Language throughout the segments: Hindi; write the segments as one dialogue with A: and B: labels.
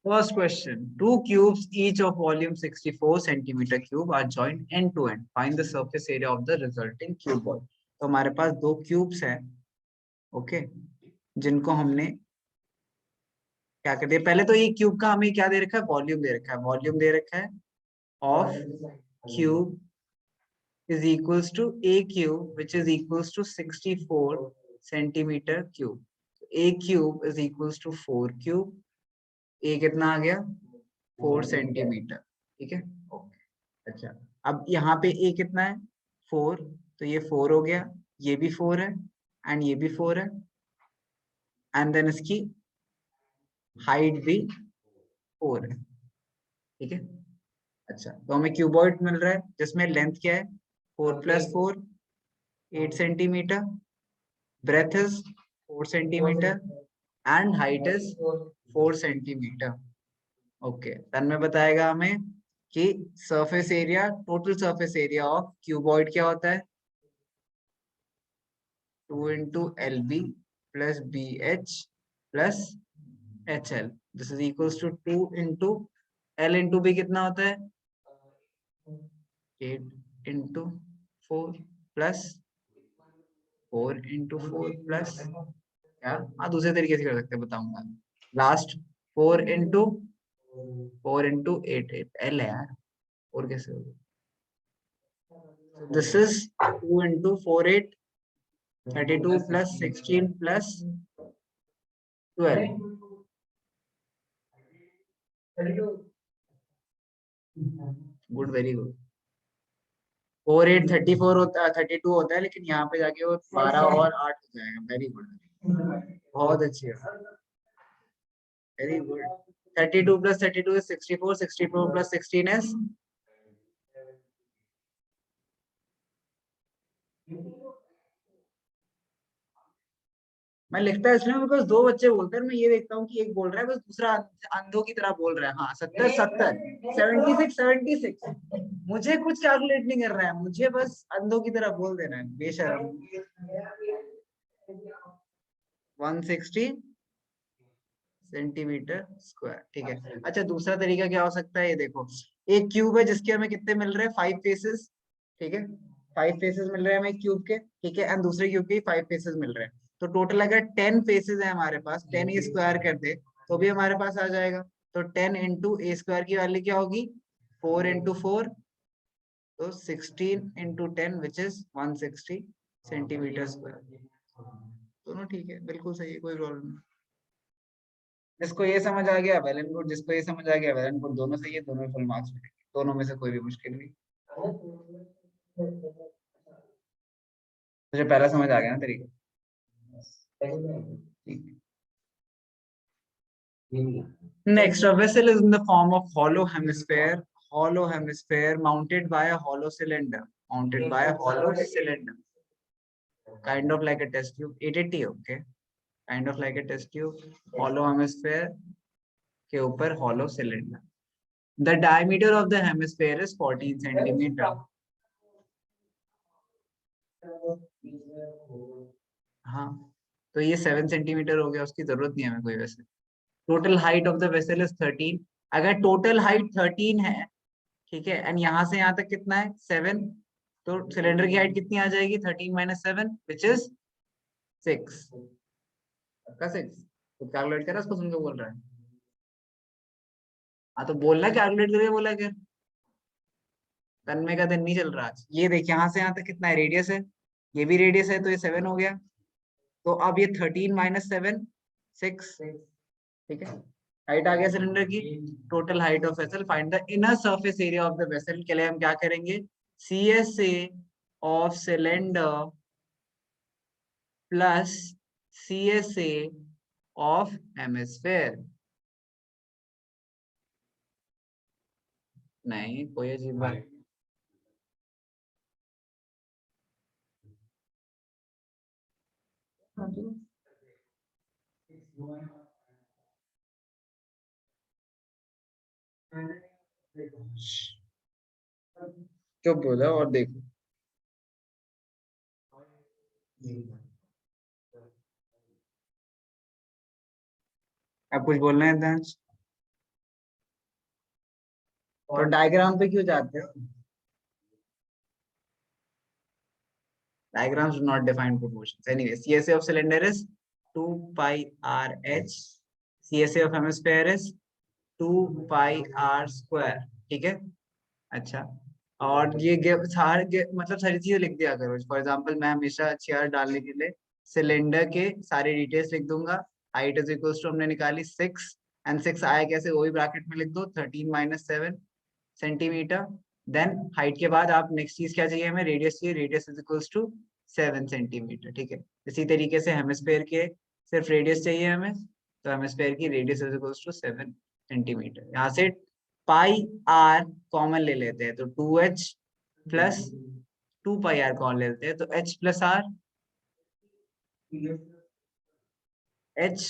A: First question. Two cubes, each of volume 64 centimeter cube, are joined end to end. Find the surface area of the resulting cuboid. तो हमारे पास दो क्यूब्स हैं, ओके, जिनको हमने क्या कर दिया, पहले तो ये क्यूब का हमें क्या दे रखा है, वॉल्यूम दे रखा है, वॉल्यूम दे रखा है of cube is equals to a cube, which is equals to 64 centimeter cube. A cube is equals to 4 cube. A कितना आ गया, 4 सेंटीमीटर, ठीक है, ओके। अच्छा, अब यहाँ पे a कितना है, 4, तो ये 4 हो गया, ये भी 4 है, एंड ये भी 4 है, एंड देन इसकी हाइट भी 4 है, ठीक है। अच्छा, तो हमें क्यूबॉइड मिल रहा है जिसमें लेंथ क्या है, 4 + 4 8 centimetre, breadth is 4 centimeter and height is 4 centimeter. Okay, तन में बताएगा हमें कि surface area, total surface area of cuboid क्या होता है, 2 into LB plus BH plus HL. This is equals to 2 into L into B कितना होता है, 8 into 4 plus 4 into 4 plus क्या, हाँ दूसरे तरीके से कर सकते हैं, बताऊंगा लास्ट। 4 into 8 एल है यार, और कैसे होगा, this is 2 into 4 8 32 plus 16 plus 12, good, very good. 4 8 34 होता है, 32 होता है, लेकिन यहाँ पे जाके वो 12 और 8 हो जाएगा, वेरी गुड, बहुत अच्छी है, very good. 32 plus 32 is 64, 64 plus 16 is, मैं लिखता है इसलिए बिकॉज दो बच्चे बोलते हैं, मैं ये देखता हूँ कि एक बोल रहा है बस, दूसरा अंधों की तरह बोल रहा है, हाँ 70 70 76 76, मुझे कुछ कैलकुलेट नहीं कर रहा है, मुझे बस अंधों की तरह बोल देना है, बेशरम। 160 सेंटीमीटर स्क्वायर, ठीक है। अच्छा, दूसरा तरीका क्या हो सकता है, ये देखो, एक क्यूब है जिसके हमें कितने मिल रहे हैं, 5 फेसेस, ठीक है, 5 फेसेस मिल रहे हैं हमें क्यूब के, ठीक है, एंड दूसरे क्यूब के 5 फेसेस मिल रहे हैं, तो टोटल अगर 10 फेसेस है हमारे पास, 10 ए स्क्वायर कर दे तो भी हमारे पास आ जाएगा। तो 10 into a स्क्वायर की वैल्यू क्या होगी, 4 into 4, तो 16 into 10 which is 160 centimetre square. दोनों ठीक है, बिल्कुल सही है, कोई प्रॉब्लम नहीं। जिसको ये समझ आ गया वेल एंड गुड, जिसको ये समझ आ गया वेल एंड गुड, दोनों सही है, दोनों में फुल मार्क्स मिलेंगे, दोनों में से कोई भी मुश्किल नहीं। तुझे पहला समझ आ गया ना तरीका, ठीक। Next, a vessel is in the form of hollow hemisphere mounted by a hollow cylinder, kind of like a test tube, 880, okay, kind of like a test tube, hollow hemisphere के ऊपर hollow cylinder. The diameter of the hemisphere is 14 centimeter. हाँ, तो ये 7 सेंटीमीटर हो गया, उसकी जरूरत नहीं है हमें कोई वैसे। Total height of the vessel is 13, अगर टोटल हाइट 13 है, ठीक है, एंड यहाँ से यहाँ तक कितना है, 7, तो सिलेंडर की हाइट कितनी आ जाएगी, 13 - 7 विच इज 6 का 6, तो कैलकुलेट करा, उसको सुन के बोल रहा है, हाँ तो बोलना कैलकुलेट करके बोला क्या, तन्मय का दिन नहीं चल रहा आज। ये देख, यहाँ से यहाँ तक कितना है, रेडियस है, ये भी रेडियस है, तो ये 7 हो गया, तो अब ये 13 - 7 6, ठीक है, हाइट आ गया सिलेंडर की। Total height of vessel, find the inner surface area of the vessel, के लिए हम क्या करेंगे, CSA of cylinder plus CSA of hemisphere. नहीं, कोई अजीब बात, चुप बोला और देखो, आप कुछ बोलना है दांश? तो डायग्राम पे क्यों जाते हो? Diagrams do not define proportions. Anyway, CSA of cylinder is 2 pi r h. CSA of hemisphere is 2 pi r square. ठीक है? अच्छा, और ये सारे मतलब सारी चीजें लिख दिया करो. फॉर एग्जांपल मैं हमेशा चेयर डालने के लिए सिलेंडर के सारे डिटेल्स लिख दूंगा. हाइट इज इक्वल्स टू हमने निकाली 6 एंड 6 आया कैसे, वही ब्रैकेट में लिख दो 13 माइनस 7 सेंटीमीटर. देन हाइट के बाद आप नेक्स्ट चीज क्या चाहिए हमें, रेडियस चाहिए. Radius is equals to 7 centimetre. ठीक है, इसी तरीके से हेमिस्फेयर के सिर्फ रेडियस चाहिए हमें, तो हेमिस्फेयर की radius is equals to 7 centimetre. यहाँ से पाई आर कॉमन ले लेते हैं, तो 2h plus 2 pi R common ले लेते हैं, तो h plus R, h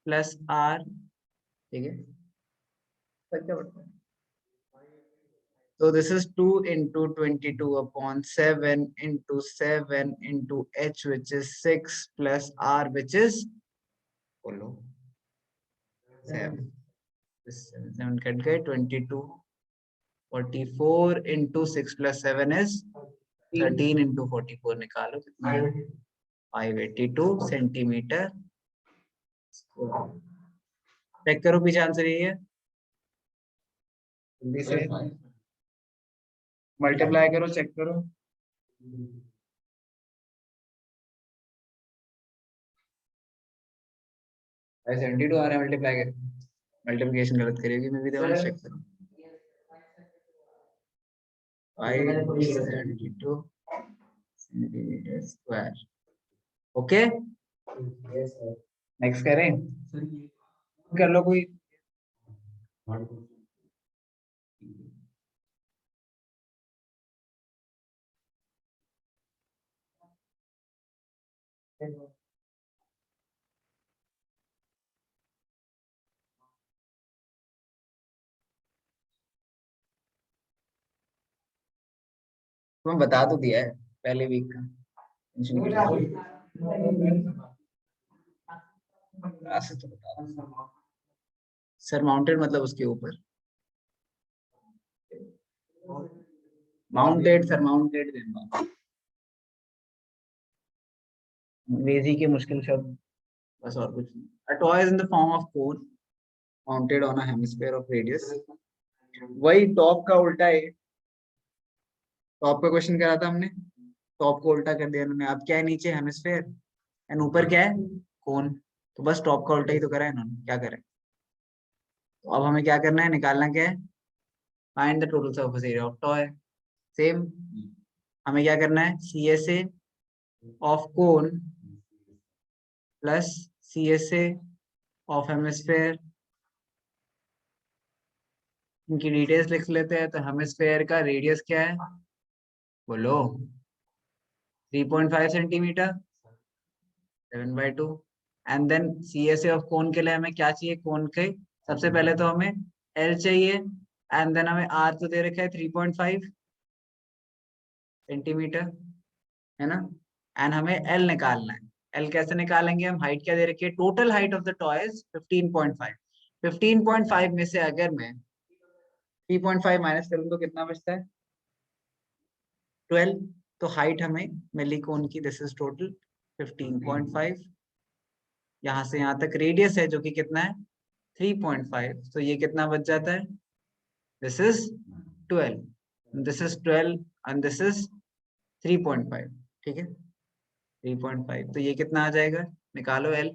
A: plus R. ठीक है, क्या बढ़ता है. So this is 2 into 22 upon 7 into 7 into h, which is 6 plus r, which is 7. This 7 cut gaya 22. 44 into 6 plus 7 is 13 into 44 निकालो कितना है, 582 सेंटीमीटर. चेक करो पीछे आंसर यही है, जल्दी से मल्टीप्लाई करो, चेक करो. 72 आ रहा है. मल्टीप्लाई कर, मल्टीप्लिकेशन गलत करेगी मैं भी देवांश, चेक करो. 572 सेंटीमीटर स्क्वायर. ओके, नेक्स्ट करें, कर लो कोई. तुम्हें बता तो दिया है पहले वीक का, तो बता. सर माउंटेड मतलब उसके ऊपर, माउंटेड सर, माउंटेड. अंग्रेजी के मुश्किल शब्द बस, और कुछ नहीं. A toy is in the form of cone mounted on a hemisphere of radius. वही टॉप का उल्टा है. टॉप का क्वेश्चन क्या था हमने, टॉप को उल्टा कर दिया इन्होंने. अब क्या है, नीचे हेमिस्फेयर एंड ऊपर क्या है, कोन. तो बस टॉप का उल्टा ही तो करा है इन्होंने, क्या करें. तो अब हमें क्या करना है, निकालना क्या है, find the total surface area of toy. Same हमें क्या करना है, CSA of cone plus CSA of hemisphere. इनकी डिटेल्स लिख लेते हैं. तो हेमिस्फेयर का रेडियस क्या है, बोलो, 3.5 सेंटीमीटर, 7/2. And then CSA of cone के लिए हमें क्या चाहिए, कोन के सबसे पहले तो हमें L चाहिए, एंड देन हमें R तो दे रखा है 3.5 सेंटीमीटर, है ना. एंड हमें L निकालना है. L कैसे निकालेंगे हम, हाइट क्या दे रखी है, total height of the toy is 15.5. 15.5 में से अगर मैं 3.5 माइनस करूँ तो कितना बचता है, 12. तो हाइट हमें मिली कोन की, दिस इज टोटल 15.5. यहाँ से यहाँ तक रेडियस है जो कि कितना है, 3.5. तो ये कितना बच जाता है, this is 12, this is 12 and this is 3.5. ठीक है, 3.5. तो ये कितना आ जाएगा, निकालो L.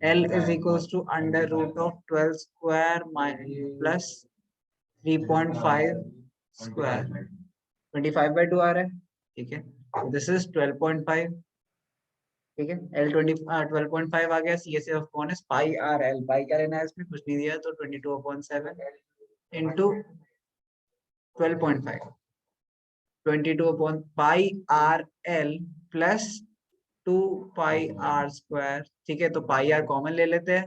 A: L is equals to under root of 12 square plus 3.5 square. 25/2 आ रहा है. ठीक है, दिस इज 12.5. ठीक है, L 12.5 आ गया. CSA ऑफ कौन है, पाई आर एल. पाई क्या लेना है, इसमें कुछ नहीं दिया, तो 22/7 इंटू 12.5, 22/पाई R L plus 2 pi R square. ठीक है, तो पाई आर कॉमन ले लेते हैं,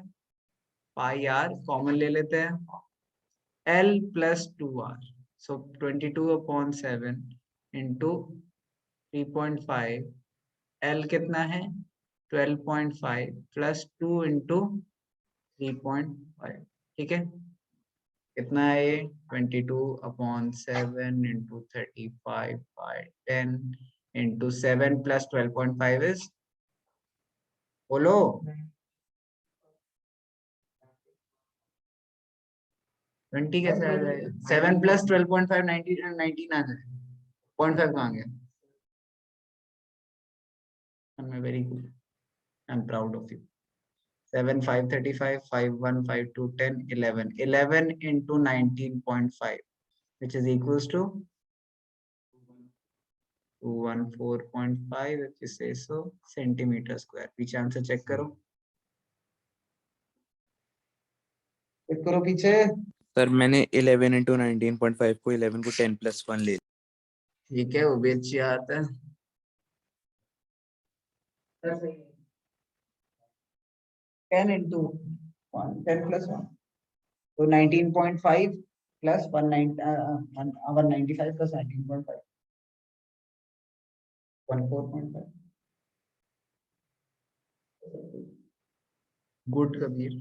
A: पाई आर कॉमन ले लेते हैं, L प्लस 2r. सो 22/7 इंटू 3.5. L कितना है, 12.5 प्लस 2 इंटू 3.5. ठीक है, कितना है ये 22/7 इंटू 35/10 इंटू 7 प्लस 12.5 इज, बोलो 20 कैसे आ जाएगा? 7 प्लस 12.5 19 आ जाएगा। 0.5 कहाँ गया? I'm very good. I'm proud of you. 7 5 35 5 1 5 2 10 11 11 into 19.5, which is equals to 214.5 if you say so centimeter square. पीछे आंसर चेक करो, चेक करो पीछे।
B: सर मैंने 11 इंटू 19.5 को 11 को 10 प्लस 1 ले।
A: ठीक है, वो भी अच्छी आता है। 10 into 1 10 plus 1 तो 19.5 plus 195 plus 19.5 14.5। Good Kabir,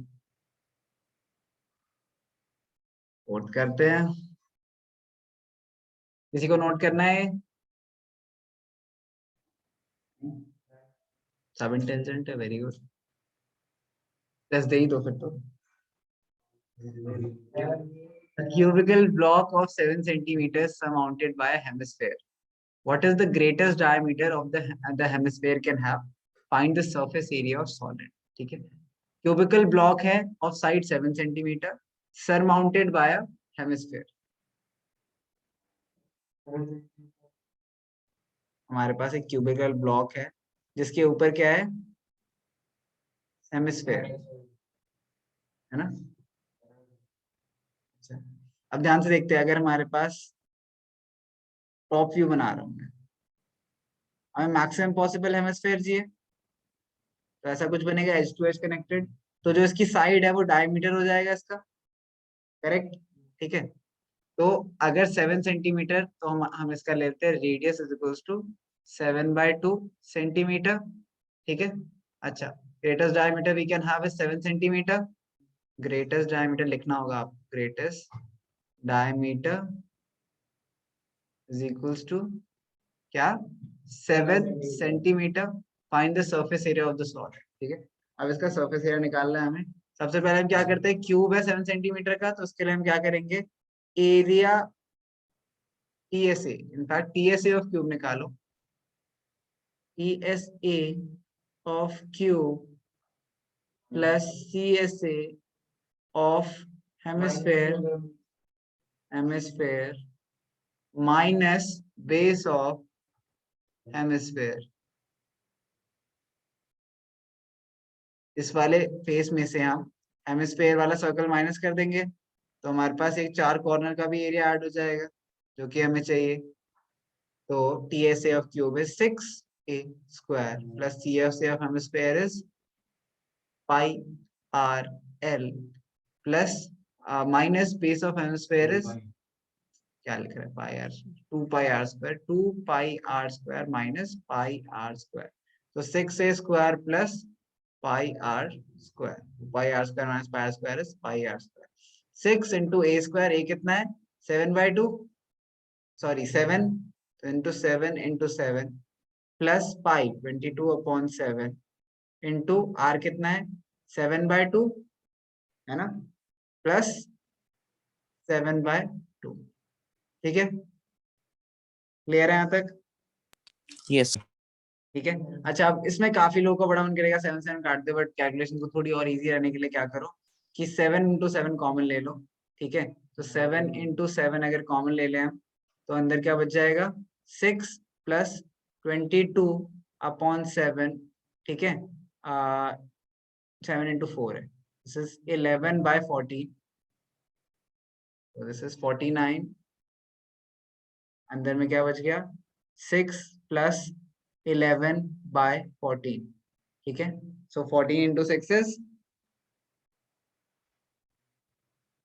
A: note करते हैं। किसी को नोट करना है? सब इंटेलिजेंट है, वेरी गुड। प्लस दे ही दो फिर तो। A cubical block of 7 centimeters surmounted by a hemisphere. What is the greatest diameter of the hemisphere can have? Find the surface area of solid. ठीक है, cubical block है of side 7 centimeter surmounted by a hemisphere. हमारे पास एक cubical block है जिसके ऊपर क्या है? हेमिस्फेयर है ना। अच्छा, अब ध्यान से देखते हैं, अगर हमारे पास टॉप व्यू बना रहा हूं मैं, हमें मैक्सिमम पॉसिबल हेमिस्फेयर चाहिए, तो ऐसा कुछ बनेगा H2H कनेक्टेड, तो जो इसकी साइड है वो डायमीटर हो जाएगा इसका, करेक्ट। ठीक है, तो अगर 7 सेंटीमीटर तो हम इसका लेते हैं radius is equals to 7/2 centimetre. ठीक है, अच्छा, greatest diameter we can have is 7 centimetre. Greatest diameter लिखना होगा आप, greatest diameter is equals to क्या? 7 centimetre. Find the surface area of the solid. ठीक है, अब इसका सरफेस एरिया निकालना है हमें। सबसे पहले हम क्या करते हैं, क्यूब है 7 सेंटीमीटर का, तो उसके लिए हम क्या करेंगे, area TSA, in fact TSA of cube निकालो। TSA of cube plus CSA of hemisphere minus base of hemisphere. इस वाले फेस में से हम हेमिस्फेयर वाला सर्कल माइनस कर देंगे, तो हमारे पास एक 4 कॉर्नर का भी एरिया ऐड हो जाएगा जो कि हमें चाहिए। तो TSA of cube is 6A square plus CSA of hemisphere is pi r l plus minus base of hemisphere is क्या लिख रहा है, pi r 2 pi r square 2 pi r square minus pi r square, तो 6A square plus pi r square, pi r square minus pi r square is pi r square। 6 into A square, A कितना है 7/2, sorry 7 into 7 into 7 plus pi 22/7 into R कितना है 7/2 है ना, प्लस 7/2। ठीक है, क्लियर है यहाँ तक?
B: यस।
A: ठीक है, अच्छा, अब इसमें काफी लोगों को बड़ा मन करेगा 7 7 काट दे, बट कैलकुलेशन को थोड़ी और इजी रहने के लिए क्या करो कि 7 into 7 कॉमन ले लो। ठीक है, तो 7 into 7 अगर कॉमन ले लें हम, तो अंदर क्या बच जाएगा 6 प्लस 22/7। ठीक है, 7 into 4 है, दिस इज 11/14, तो दिस इज 49। अंदर में क्या बच गया 6 प्लस 11/14। ठीक है, सो 14 into 6 is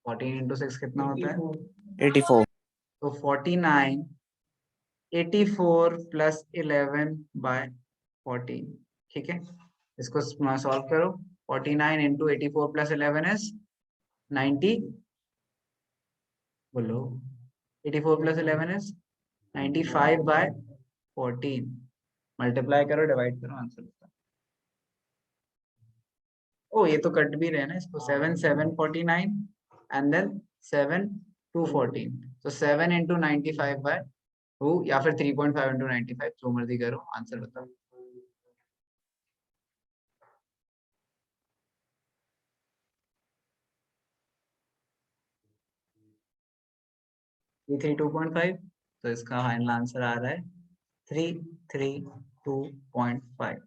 A: 14 into 6 कितना होता है
B: 84।
A: तो 49 84 प्लस 11/14। ठीक है, इसको सॉल्व करो, 49 into 84 प्लस 11 is 90। बोलो 84 + 11 इज 95/14 मल्टीप्लाई करो डिवाइड करो आंसर बताओ। ओ ये तो कट भी रहे ना इसको 7 7 49 एंड देन 7 2 14 तो 7 × 95/2 या फिर 3.5 × 95 जो मर्जी करो आंसर बताओ। ये 32.5 तो इसका फाइनल आंसर आ रहा है 332.5।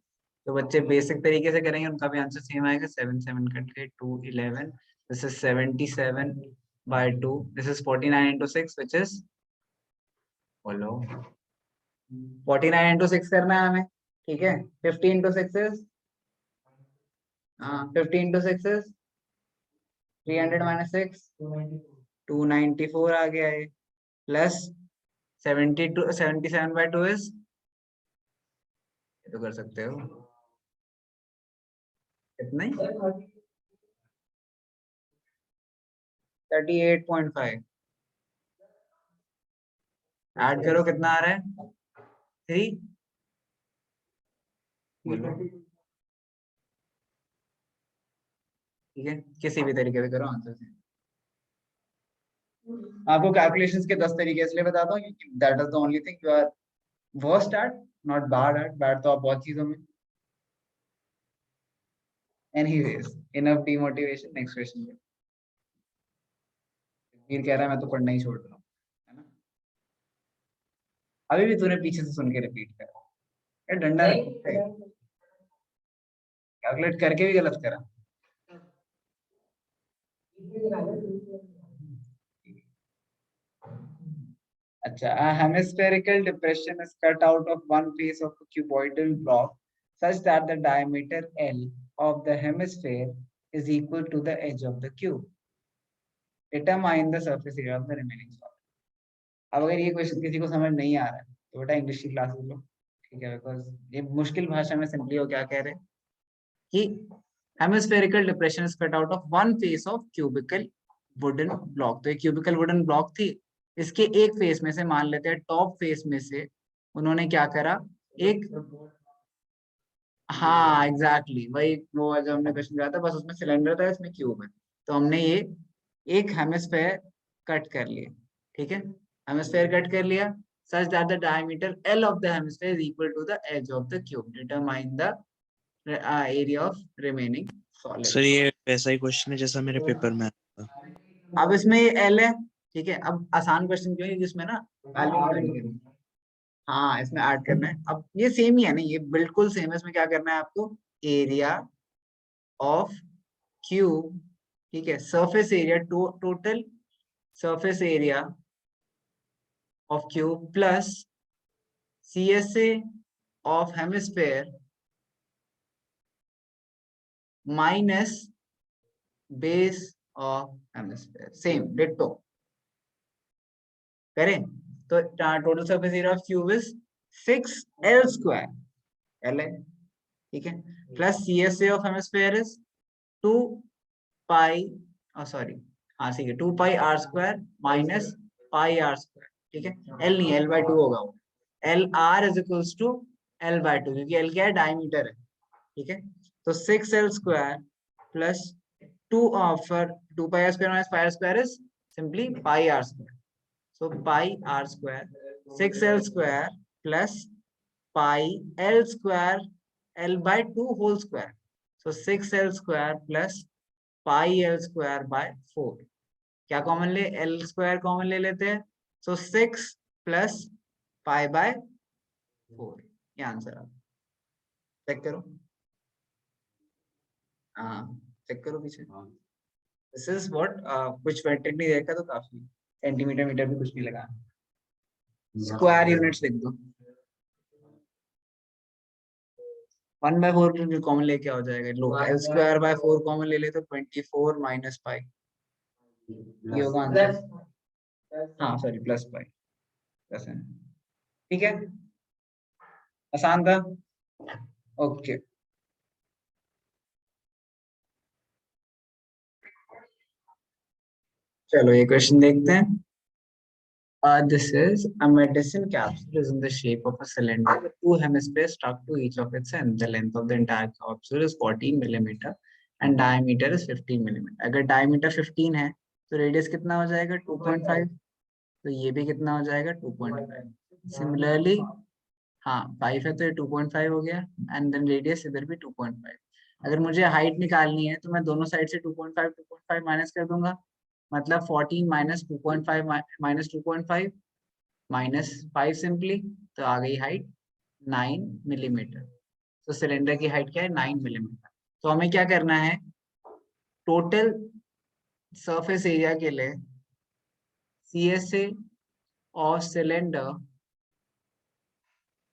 A: तो बच्चे बेसिक तरीके से करेंगे उनका भी आंसर सेम आएगा 7 7 कट के 2 11 this is 77/2 this is 49 × 6 which is बोलो 49 × 6 करना है हमें ठीक है 50 × 6 इज 50 × 6 इज 300 - 6 294 आ गया है प्लस 72 77/2 इज ये तो कर सकते हो कितना ही 38.5 ऐड करो कितना आ रहा है 3 बोलो ठीक है किसी भी तरीके से करो आंसर से आपको कैलकुलेशंस के 10 तरीके इसलिए बताता हूँ क्योंकि that is the only thing you are worst at not bad at bad तो आप बहुत चीजों में anyways enough demotivation next question फिर कह रहा है मैं तो पढ़ना ही छोड़ रहा हूँ है ना अभी भी तूने पीछे से सुन के रिपीट कर यार डंडा कैलकुलेट करके भी गलत करा अच्छा a hemispherical depression is cut out of one face of a cuboidal block such that the diameter L of the hemisphere is equal to the edge of the cube. Determine the surface area of the remaining solid. अब अगर ये क्वेश्चन किसी को समझ नहीं आ रहा है तो बेटा इंग्लिश की क्लास लो ठीक है बिकॉज ये मुश्किल भाषा में सिंपली वो क्या कह रहे हैं कि hemispherical depression is cut out of one face of cubical wooden block तो एक क्यूबिकल वुडन ब्लॉक थी इसके एक फेस में से मान लेते हैं टॉप फेस में से उन्होंने क्या करा एक हाँ एग्जैक्टली वही वो जो हमने क्वेश्चन किया था बस उसमें सिलेंडर था इसमें क्यूब है तो हमने ये एक हेमिस्फेयर कट कर लिया ठीक है हेमिस्फेयर कट कर लिया such that the diameter L of the hemisphere is equal to the edge of the cube. Determine the area of remaining solid.
B: Sir ये वैसा ही क्वेश्चन है जैसा मेरे पेपर में आया था।
A: अब इसमें ये L है ठीक है अब आसान क्वेश्चन क्यों है जिसमें ना वैल्यू हाँ इसमें ऐड करना है अब ये सेम ही है ना ये बिल्कुल सेम है इसमें क्या करना है आपको एरिया ऑफ क्यूब ठीक है surface area total surface area of cube plus CSA of hemisphere minus base of hemisphere same ditto करें तो total surface area of cube is 6L square L है ठीक है plus CSA of hemisphere is 2 pi sorry हाँ ठीक है 2 pi r square minus pi r square ठीक है L नहीं L/2 होगा वो LR is equals to L/2 क्योंकि L क्या है डायमीटर है ठीक है तो 6L square plus 2 for 2 pi r square minus pi r square is simply pi r square so pi r square 6L square plus pi L square L/2 whole square so 6L square plus pi L square by 4 क्या कॉमन ले L square कॉमन ले लेते हैं so 6 plus pi by 4 ये आंसर है चेक करो हाँ चेक करो पीछे दिस इज व्हाट कुछ मैट्रिक नहीं देखा तो काफी सेंटीमीटर मीटर भी कुछ नहीं लगा स्क्वायर यूनिट्स लिख दो 1/4 कॉमन ले क्या हो जाएगा लो L square by 4 कॉमन ले ले तो 24 minus pi ये होगा आंसर हाँ सॉरी प्लस पाई प्लस है ठीक है आसान था ओके चलो ये क्वेश्चन देखते हैं This is a medicine capsule is in the shape of a cylinder with two hemispheres stuck to each of its ends. The length of the entire capsule is 14 millimeter and diameter is 15 millimeter. अगर diameter 15 है तो radius कितना हो जाएगा 2.5. तो ये भी कितना हो जाएगा 2.5. Similarly, हाँ 5 है तो ये 2.5 हो गया and then radius इधर भी 2.5. अगर मुझे हाइट निकालनी है तो मैं दोनों साइड से 2.5 माइनस कर दूंगा. मतलब 14 माइनस 2.5 माइनस 2.5 माइनस 5 सिंपली. तो आ गई हाइट 9 मिलीमीटर. तो सिलेंडर की हाइट क्या है 9 मिलीमीटर. तो हमें क्या करना है टोटल सरफेस एरिया के लिए CSA ऑफ सिलेंडर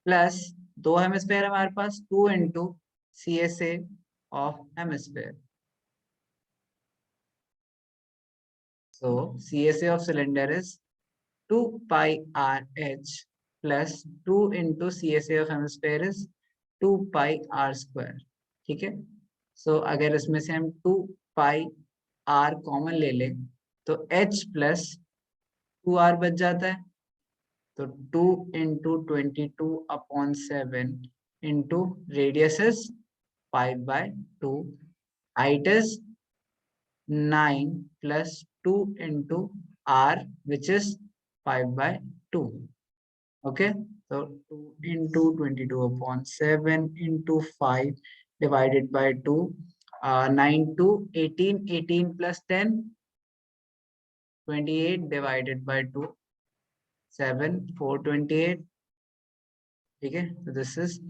A: प्लस दो हेमिस्फेयर हमारे पास 2 into CSA of hemisphere. So CSA of cylinder is 2 pi RH plus 2 into CSA of hemisphere is 2 pi R square. ठीक है. So अगर इसमें से हम 2 pi R कॉमन ले लें तो H plus 2R बच जाता है. तो 2 into 22/7 into radius is 5/2. Height is 9 plus 2 into R, which is 5/2. Okay, so 2 into 22/7 into 5 divided by 2. 9 to 18, 18 plus 10, 28 divided by 2, 7, 428. Okay, so this is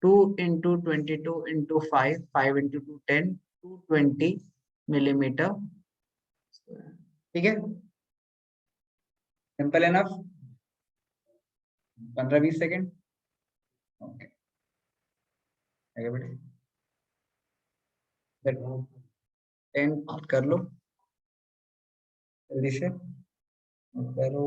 A: 2 into 22 into 5, 5 into 2, 10, 220 millimeter. ठीक है, सिंपल एनफ. 15-20 सेकेंड. ओके, आगे बढ़े. 10 कर लो जल्दी से करो.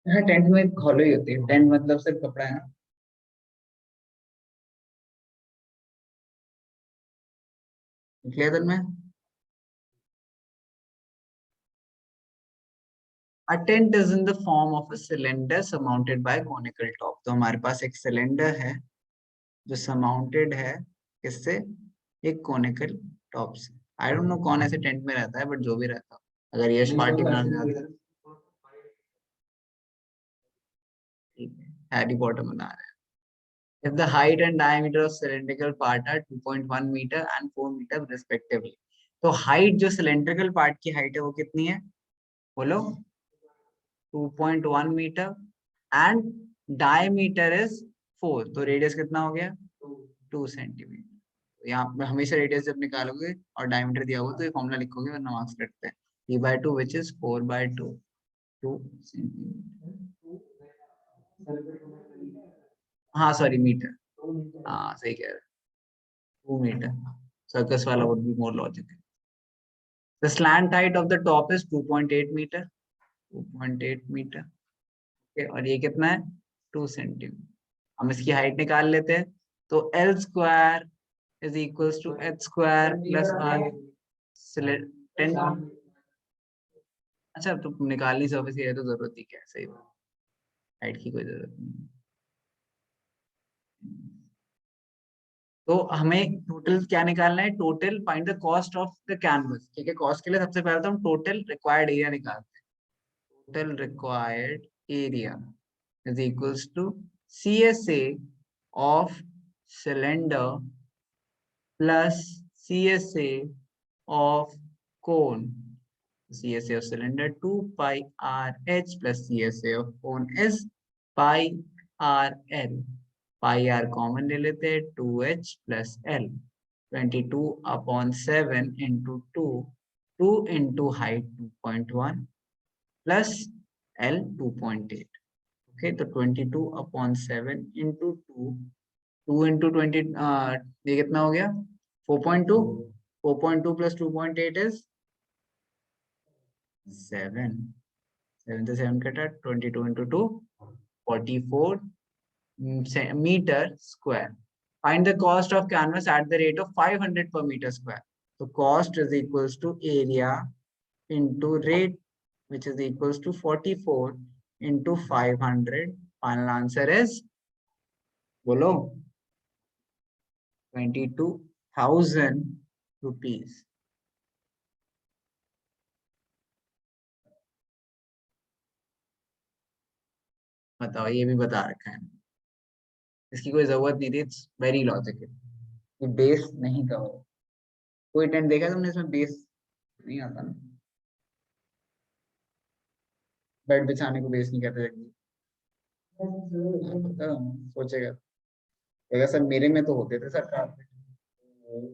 A: हाँ, टेंट में खोलो ही होती है. टेंट मतलब सिर्फ कपड़ा है ना. क्लियर में A tent is in the form of a cylinder surmounted by conical top. तो हमारे पास एक सिलेंडर है जो surmounted है किससे, एक conical top से. आई डोंट नो कौन ऐसे टेंट में रहता है बट जो भी रहता है. अगर यश पार्टी में जाता है हैरी पॉटर बना रहे हैं. If the height and diameter of cylindrical part are 2.1 meter and 4 meter respectively. तो height जो cylindrical part की height है वो कितनी है बोलो 2.1 meter and diameter is 4. तो radius कितना हो गया 2 सेंटीमीटर. तो यहाँ पे हमेशा radius जब निकालोगे और diameter दिया होगा तो ये फॉर्मूला लिखोगे वरना मार्क्स कटते हैं. P/2 which is 4/2, 2 centimetre. हाँ सॉरी मीटर. हाँ सही कह रहे 2 मीटर. सर्कस वाला would be more logical. The slant height of the top is 2.8 meter. 2.8 meter. Okay, और ये कितना है 2 सेंटीमीटर. हम इसकी हाइट निकाल लेते हैं तो L square is equals to H square plus R. 10. अच्छा तो निकालनी सरफेस एरिया तो जरूरत ही क्या है. सही बात, हाइट की कोई जरूरत नहीं. तो हमें टोटल क्या निकालना है, total find the cost of the canvas. ठीक है, कॉस्ट के लिए सबसे पहले तो हम टोटल रिक्वायर्ड एरिया निकालते हैं. Total required area is equals to CSA of cylinder plus CSA of cone. CSA of cylinder 2 pi RH plus CSA of cone is pi RL. pi r common ले लेते हैं 2H plus L. 22/7 into 2. 2 into height 2.1 plus L 2.8. Okay, तो 22/7 into 2. 2 into 20 ये कितना हो गया 4.2. 4.2 plus 2.8 is 7. 7 से 7 कटा 22 into 2 44 meter square. Find the cost of canvas at the rate of 500 per meter square. So cost is equals to area into rate, which is equals to 44 into 500. Final answer is, bolo, 22,000 rupees. बताओ, ये भी बता रखा है, इसकी कोई जरूरत नहीं थी, इट्स वेरी लॉजिकल। बेस नहीं कवर, कोई टेंट देखा तुमने इसमें बेस नहीं आता ना, बेड बिछाने को बेस नहीं कहते। सोचेगा देखा सर, मेरे में तो होते थे सर कार्पेट,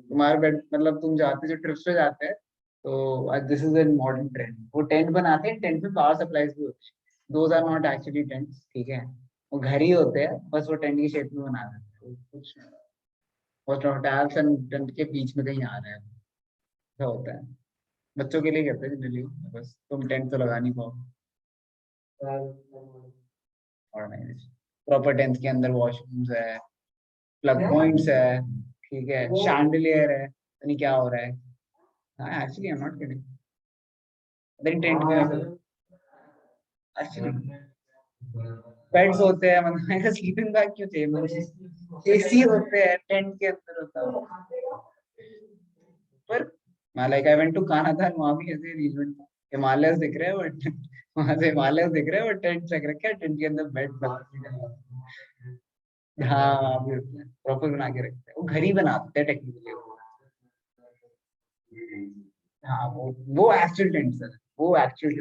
A: तुम्हारे बेड मतलब तुम जाते जो ट्रिप्स पे जाते हैं तो this is an modern trend, वो टेंट बनाते हैं, टेंट में पावर सप्लाईज भी होती है, those are not actually tents, ठीक है, वो घर ही होते हैं, बस वो टेंट की शेप में बना देते हैं, कुछ होटल्स एंड टेंट के बीच में कहीं आ रहा है, ऐसा होता है, बच्चों के लिए करते हैं जनरली, बस तुम टेंट तो लगा नहीं पाओ। प्रॉपर टेंट के अंदर वॉशरूम्स है, प्लग पॉइंट्स है, ठीक है, शैंडलियर है, नहीं क्या हो रहा है। हाँ actually I am not kidding, tent में एक्चुअली बेड्स होते हैं, मतलब स्लीपिंग बैग क्यों चाहिए मुझे, एसी होते हैं टेंट के अंदर होता है। पर लाइक आई वेंट टू कानाधार, वहां भी ऐसे अरेंजमेंट, हिमालयस दिख रहे हैं बट वहां से हिमालयस दिख रहे हैं बट टेंट लग रखा है, टेंट के अंदर बेड हाँ प्रॉपर बना के रखते हैं, वो घर ही बनाते हैं टेक्निकली। हाँ वो एक्चुअल टेंट सर, वो एक्चुअल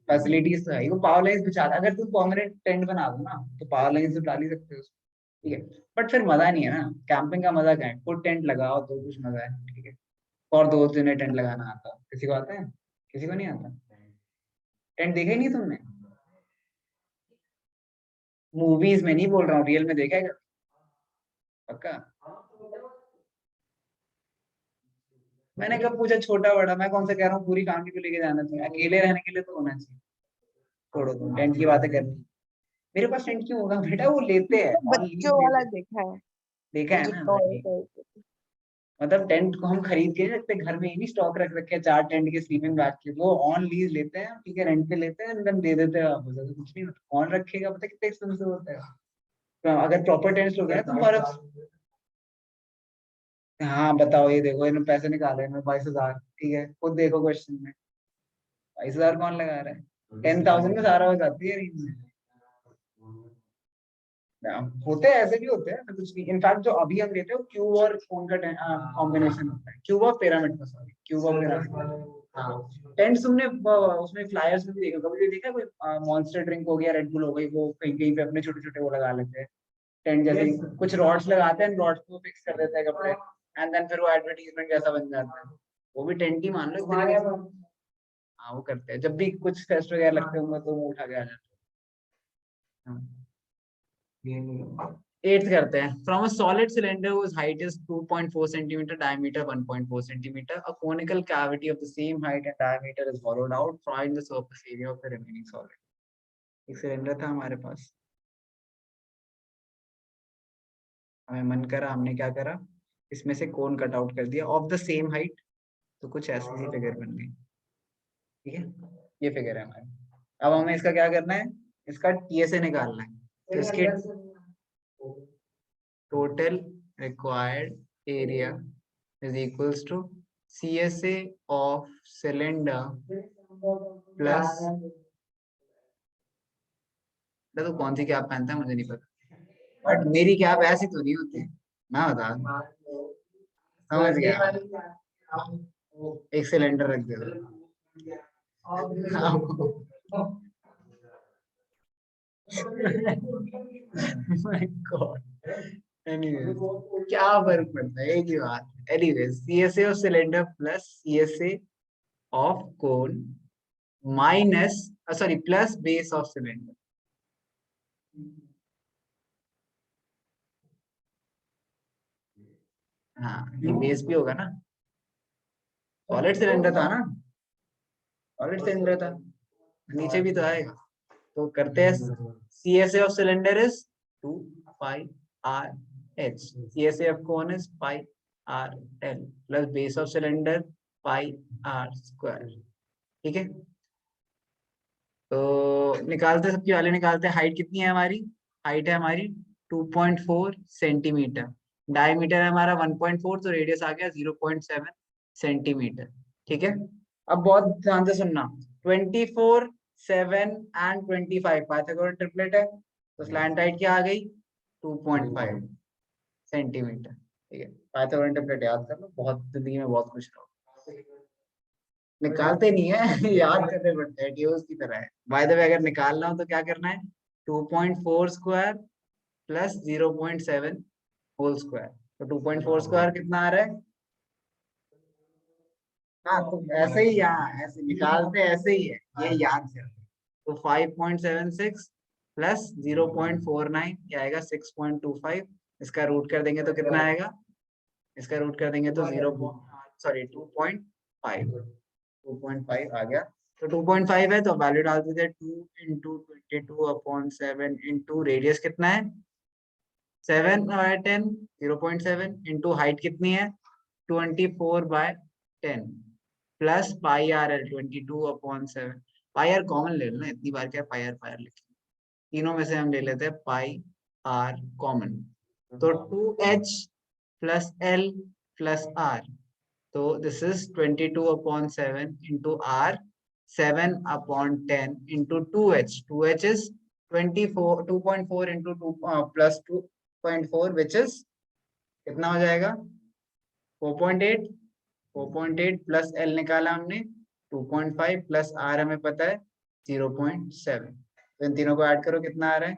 A: फैसिलिटीज तो है, वो पावर लाइन्स बिछा, अगर तुम परमानेंट टेंट बना दो ना तो पावर लाइन्स तो डाल ही सकते हो उसमें, ठीक है, बट फिर मजा नहीं है ना, कैंपिंग का मजा क्या है, खुद टेंट लगाओ तो कुछ मजा है, ठीक है, और दोस्त जिन्हें टेंट लगाना आता, किसी को आता है, किसी को नहीं आता, टेंट देखा ही नहीं तुमने, मूवीज में नहीं बोल रहा हूँ, रियल में देखा है पक्का। मैंने कब पूछा छोटा बड़ा, मैं कौन सा कह रहा हूँ पूरी फैमिली को लेके जाना चाहिए, अकेले रहने के लिए तो होना चाहिए, छोड़ो तुम टेंट की बातें करनी, मेरे पास टेंट क्यों होगा बेटा, वो लेते हैं ऑन लीज
C: बच्चों वाला
A: लेते हैं,
C: देखा है,
A: देखा है
C: जो
A: ना
C: टॉय
A: भाई, मतलब टेंट को हम खरीद के नहीं रखते, घर में ही नहीं स्टॉक रख रखे हैं 4 टेंट के स्लीपिंग बैग के, वो ऑन लीज लेते हैं, ठीक है, रेंट पे लेते हैं, देन दे देते हैं वापस, ऐसा कुछ नहीं होता, कौन रखेगा, पता कितने एक्सपेंसिव होता है, तो अगर प्रॉपर टेंट्स लोगे ना तुम्हारा, हाँ बताओ, ये देखो इन्होंने पैसे निकाले इन्होंने 22,000, ठीक है, खुद देखो क्वेश्चन में 22,000 कौन लगा रहा है, 10,000 में सारा हो जाती है होते हैं, ऐसे भी होते हैं, तो कुछ नहीं, इनफैक्ट जो अभी हम लेते हैं क्यूब और फोन का कॉम्बिनेशन होता है, क्यूब और पिरामिड का, सॉरी क्यूब और पिरामिड, हाँ टेंट तुमने उसमें फ्लायर्स में भी देखा, कभी भी देखा, कोई मॉन्स्टर ड्रिंक हो गया, रेड बुल हो गई, वो कहीं कहीं पे अपने छोटे छोटे वो लगा लेते हैं टेंट जैसे कुछ रॉड्स लगाते हैं, रॉड्स को फिक्स कर देते हैं कपड़े, एंड देन फिर वो एडवर्टीजमेंट जैसा बन जाता है, वो भी टेंट ही मान लो एक तरीके से। हाँ वो करते हैं, जब भी कुछ फेस्ट वगैरह लगते होंगे तो वो उठा के आ जाते हैं। एट्थ करते हैं, from a solid cylinder whose height is 2.4 centimeter, diameter 1.4 centimeter, a conical cavity of the same height and diameter is hollowed out, find the surface area of the remaining solid। एक सिलेंडर था हमारे पास, हमें मन करा, हमने क्या करा, इसमें से कोन कट आउट कर दिया ऑफ द सेम हाइट, तो कुछ ऐसी सी फिगर बन गई, ठीक है, ये फिगर है हमारी, अब हमें इसका क्या करना है, इसका टीएसए निकालना है, तो इसके total required area is equals to CSA of cylinder plus, तो कौन सी कैप पहनता है मुझे नहीं पता, बट मेरी कैप ऐसी तो नहीं होती, मैं बता दूं, समझ गया, एक सिलेंडर रख दे My God. Anyways, क्या फर्क पड़ता है, एक ही बात, anyways CSA of cylinder plus CSA of cone minus sorry plus base of cylinder, हाँ ये बेस भी होगा ना, सॉलिड सिलेंडर था ना, सॉलिड सिलेंडर था, नीचे भी तो आएगा, तो करते हैं CSA of cylinder is 2 pi r h. CSA of cone is pi r l plus base of cylinder pi r square. ठीक है, तो निकालते सबकी वाले निकालते हैं। हाइट कितनी है हमारी? हाइट है हमारी 2.4 सेंटीमीटर, डायमीटर है हमारा 1.4, तो रेडियस आ गया 0.7 सेंटीमीटर। ठीक है, अब बहुत ध्यान से सुनना, 24, 7 एंड 25 पाइथागोरस ट्रिपलेट है, तो स्लैंट हाइट क्या आ गई? 2.5 सेंटीमीटर। ठीक है, पाइथागोरस ट्रिपलेट याद कर लो, बहुत जिंदगी में बहुत खुश रहो। निकालते नहीं है याद करने पड़ते हैं, ट्यूज की तरह है। बाय द वे अगर निकालना हो तो क्या करना है? 2.4 स्क्वायर प्लस 0.7 होल स्क्वायर, तो 2.4 स्क्वायर कितना आ रहा है? हाँ, तो ऐसे ही, यहाँ ऐसे निकालते ऐसे ही है, ये याद कर। तो 5.76 प्लस 0.49 ये आएगा 6.25। इसका रूट कर देंगे तो कितना आएगा? इसका रूट कर देंगे तो 2.5 आ गया। तो 2.5 है तो वैल्यू डाल देते हैं, 2 इंटू 22/7 इंटू रेडियस कितना है? 7/10, 0.7 इंटू हाइट कितनी है? 24/10 plus pi R L 22/7। Pi R common ले लो ना, इतनी बार क्या पाई आर लिखे, तीनों में से हम ले लेते हैं पाई आर कॉमन। तो 2h plus L plus R, तो this is 22/7 into R, 7/10 into 2h। 2h is 2.4 into 2 plus 2.4 which is कितना हो जाएगा? 4.8। 4.8 प्लस एल निकाला हमने 2.5 प्लस आर हमें पता है 0.7। तो इन तीनों को ऐड करो, कितना आ रहा है?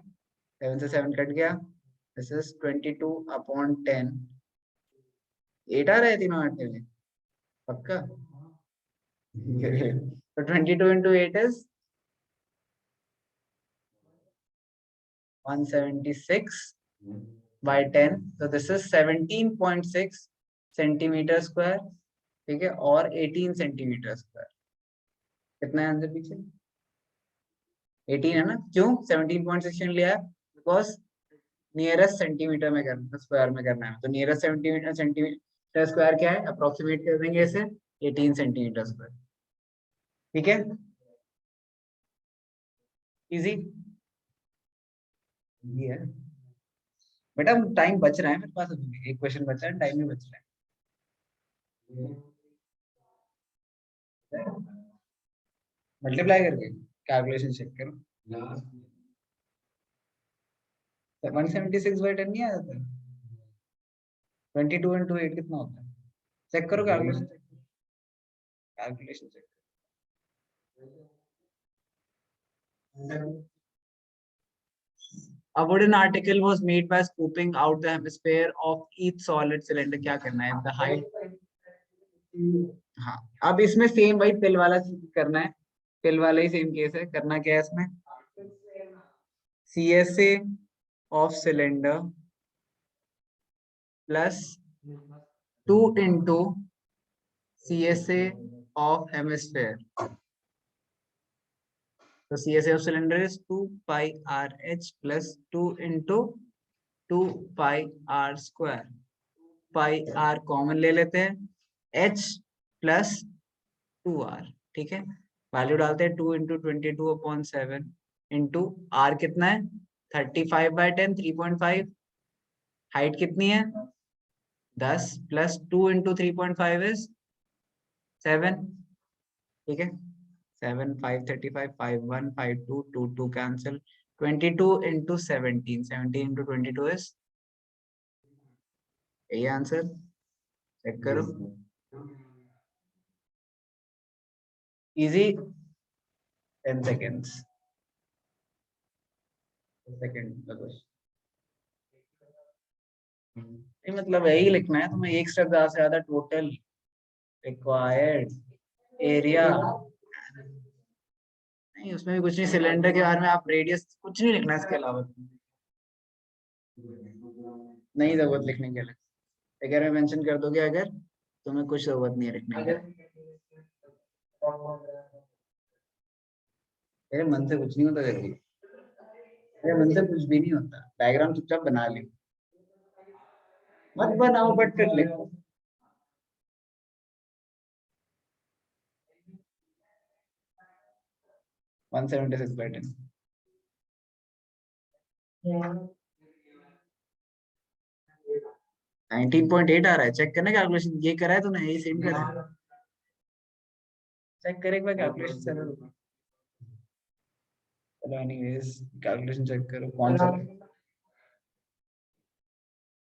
A: 7 से 7 कट गया, दिस इज 22/10। 8 आ रहा है तीनों ऐड करके पक्का? तो 22 into 8 is 176/10, so this is 17.6 centimetre square. ठीक है, और 18 सेंटीमीटर स्क्वायर। कितना है आंसर पीछे? 18 है ना? क्यों 17.6 लिया है? बिकॉज नियरेस्ट सेंटीमीटर में करना, स्क्वायर में करना है, तो नियरेस्ट सेंटीमीटर स्क्वायर क्या है? अप्रोक्सीमेट कर देंगे इसे 18 सेंटीमीटर स्क्वायर। ठीक है, इजी है बेटा। टाइम बच रहा है मेरे पास, अभी एक क्वेश्चन बचा है, टाइम ही बच रहा है। मल्टीप्लाई करके कैलकुलेशन चेक करो। 176/10 नहीं आ जाता? 22 into 8 कितना होता है? चेक करो, calculation check. A wooden article was made by scooping out the hemisphere of each solid cylinder. क्या करना है? The height। हाँ, अब इसमें सेम वही पिल वाला चीज करना है, पिल वाला ही सेम केस है। करना क्या है इसमें? CSA of cylinder plus 2 into CSA of hemisphere. So CSA of cylinder is 2 pi RH plus 2 into 2 pi r square। pi r common ले लेते हैं, h प्लस 2r। ठीक है, वैल्यू डालते हैं 2 इंटू 22/7 इंटू r कितना है? 35/10, 3.5। हाइट कितनी है? 10 प्लस 2 इंटू 3.5 इज 7। ठीक है, 7, 5, 35, 5, 1, 5, 2, 2, 2 कैंसिल। 22 इंटू 17, 17 इंटू 22 इज, यही आंसर। चेक करो, इजी। 10 सेकेंड्स, सेकेंड मतलब यही लिखना है तुम्हें, एक स्टेप ज्यादा से ज्यादा। टोटल रिक्वायर्ड एरिया नहीं, उसमें भी कुछ नहीं। सिलेंडर के बारे में आप रेडियस कुछ नहीं लिखना, इसके अलावा नहीं जरूरत लिखने के लिए। अगर मैं मेंशन कर दोगे अगर, तुम्हें कुछ जरूरत नहीं है लिखने की। मेरे मन से कुछ नहीं होता जल्दी। अरे मनसे कुछ भी नहीं होता, डायग्राम चुपचाप बना लियो, मत बनाओ बट फिर लिखो। वन 176/10 19.8 आ रहा है, चेक करने कैलकुलेशन ये करा है तूने, यही सेम करा है, चेक करे एक बार कैलकुलेशन चलो। चलो एनीवेज कैलकुलेशन चेक करो कौन सा